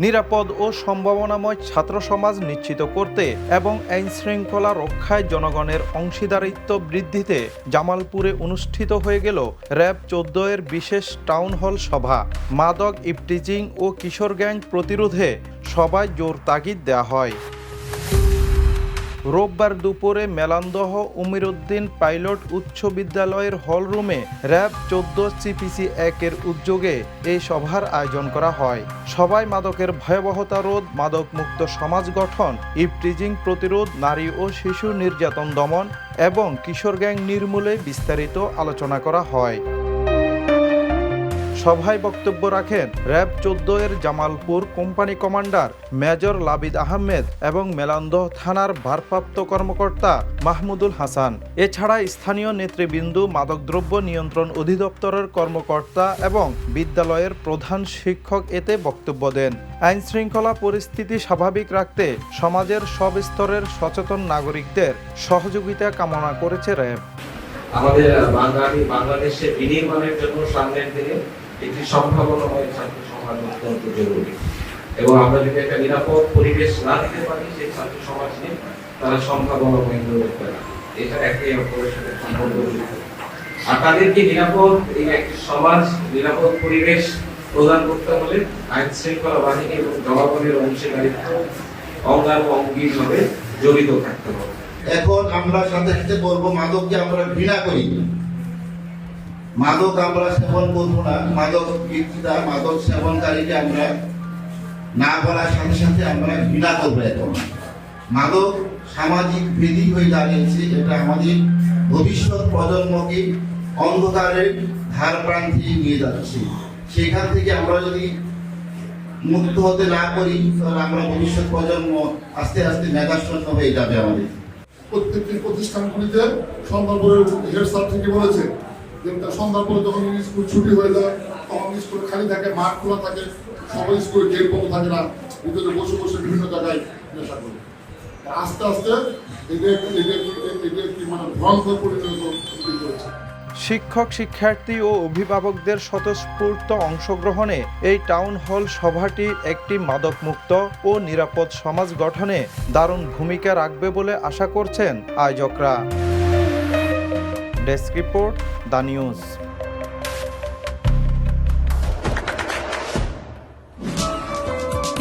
নিরাপদ ও সম্ভাবনাময় ছাত্র সমাজ নিশ্চিত করতে এবং আইনশৃঙ্খলা রক্ষায় জনগণের অংশীদারিত্ব বৃদ্ধিতে জামালপুরে অনুষ্ঠিত হয়ে গেল র্যাব ১৪ এর বিশেষ টাউন হল সভা। মাদক, ইভটিজিং ও কিশোর গ্যাং প্রতিরোধে সভায় জোর তাগিদ দেওয়া হয়। রোববার দুপুরে মেলান্দহ উমিরউদ্দিন পাইলট উচ্চ বিদ্যালয়ের হলরুমে র্যাব ১৪ সিপিসি ১ এর উদ্যোগে এই সভার আয়োজন করা হয়। সভায় মাদকের ভয়াবহতা রোধ, মাদকমুক্ত সমাজ গঠন, ইভটিজিং প্রতিরোধ, নারী ও শিশু নির্যাতন দমন এবং কিশোর গ্যাং নির্মূলে বিস্তারিত আলোচনা করা হয়। সভায় বক্তব্য রাখেন র্যাব ১৪ এর Jamalpur company commander major লাবিদ Ahmed এবং মেলান্দহ থানার ভারপ্রাপ্ত কর্মকর্তা মাহমুদুল হাসান। এছাড়া স্থানীয় নেতৃবৃন্দ, মাদকদ্রব্য নিয়ন্ত্রণ অধিদপ্তরের কর্মকর্তা এবং বিদ্যালয়ের প্রধান শিক্ষক এতে বক্তব্য দেন। আইনশৃঙ্খলা পরিস্থিতি স্বাভাবিক রাখতে সমাজের সব স্তরের সচেতন নাগরিকদের সহযোগিতা কামনা করেছে র্যাব। আমাদের বাংলাদেশে বিনির্মাণের জন্য সামনের দিনে একটি সম্ভাবনাময় ছাত্র সমাজ অত্যন্ত জরুরি এবং আমরা যদি একটা নিরাপদ পরিবেশ না দিতে পারি সেই ছাত্র সমাজ নিয়ে তারা সম্ভাবনাময় হয়ে উঠবে না। এটা একে অপরের সাথে সম্পর্ক জড়িত। আর তাদেরকে নিরাপদ এই একটি সমাজ, নিরাপদ পরিবেশ প্রদান করতে হলে আইন শৃঙ্খলা বাহিনী এবং জনগণের অংশীদারিত্ব অঙ্গানুঅঙ্গিভাবে জড়িত থাকতে হবে। এখন আমরা সাথে সাথে বলবো, মাদককে আমরা ঘৃণা করি, মাদক আমরা সেবন করবো না, মাদক বিক্রেতা, মাদক সেবনকারীকে আমরা না বলার সাথে সাথে আমরা ঘৃণা করবো। এখন মাদক সামাজিক বিধি হয়ে দাঁড়িয়েছে, এটা আমাদের ভবিষ্যৎ প্রজন্মকে অন্ধকারের ধার প্রান্তে নিয়ে যাচ্ছে। সেখান থেকে আমরা যদি মুক্ত হতে না করি তাহলে আমরা ভবিষ্যৎ প্রজন্ম আস্তে আস্তে মেধাশূন্য হয়ে যাবে। আমাদের প্রত্যেকটি প্রতিষ্ঠানগুলিতে সন্ধ্যার পরে হেড স্যার ঠিকই বলেছে যে সন্ধ্যার পরে যখন স্কুল ছুটি হয়ে যায় তখন স্কুল খালি থাকে, মাঠ খোলা থাকে, সবাই স্কুলে গেট বন্ধ থাকে না, ভিতরে বসে বসে বিভিন্ন জায়গায় নেশা করে। আস্তে আস্তে এটা একটি মানে ভয়ঙ্কর পরিণত হয়েছে। শিক্ষক, শিক্ষার্থী ও অভিভাবকদের স্বতঃস্ফূর্ত অংশগ্রহণে এই টাউন হল সভাটি একটি মাদকমুক্ত ও নিরাপদ সমাজ গঠনে দারুণ ভূমিকা রাখবে বলে আশা করছেন আয়োজকরা। Desk report, the news.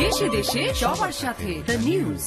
দেশে দেশে সবার সাথে দ্য নিউজ।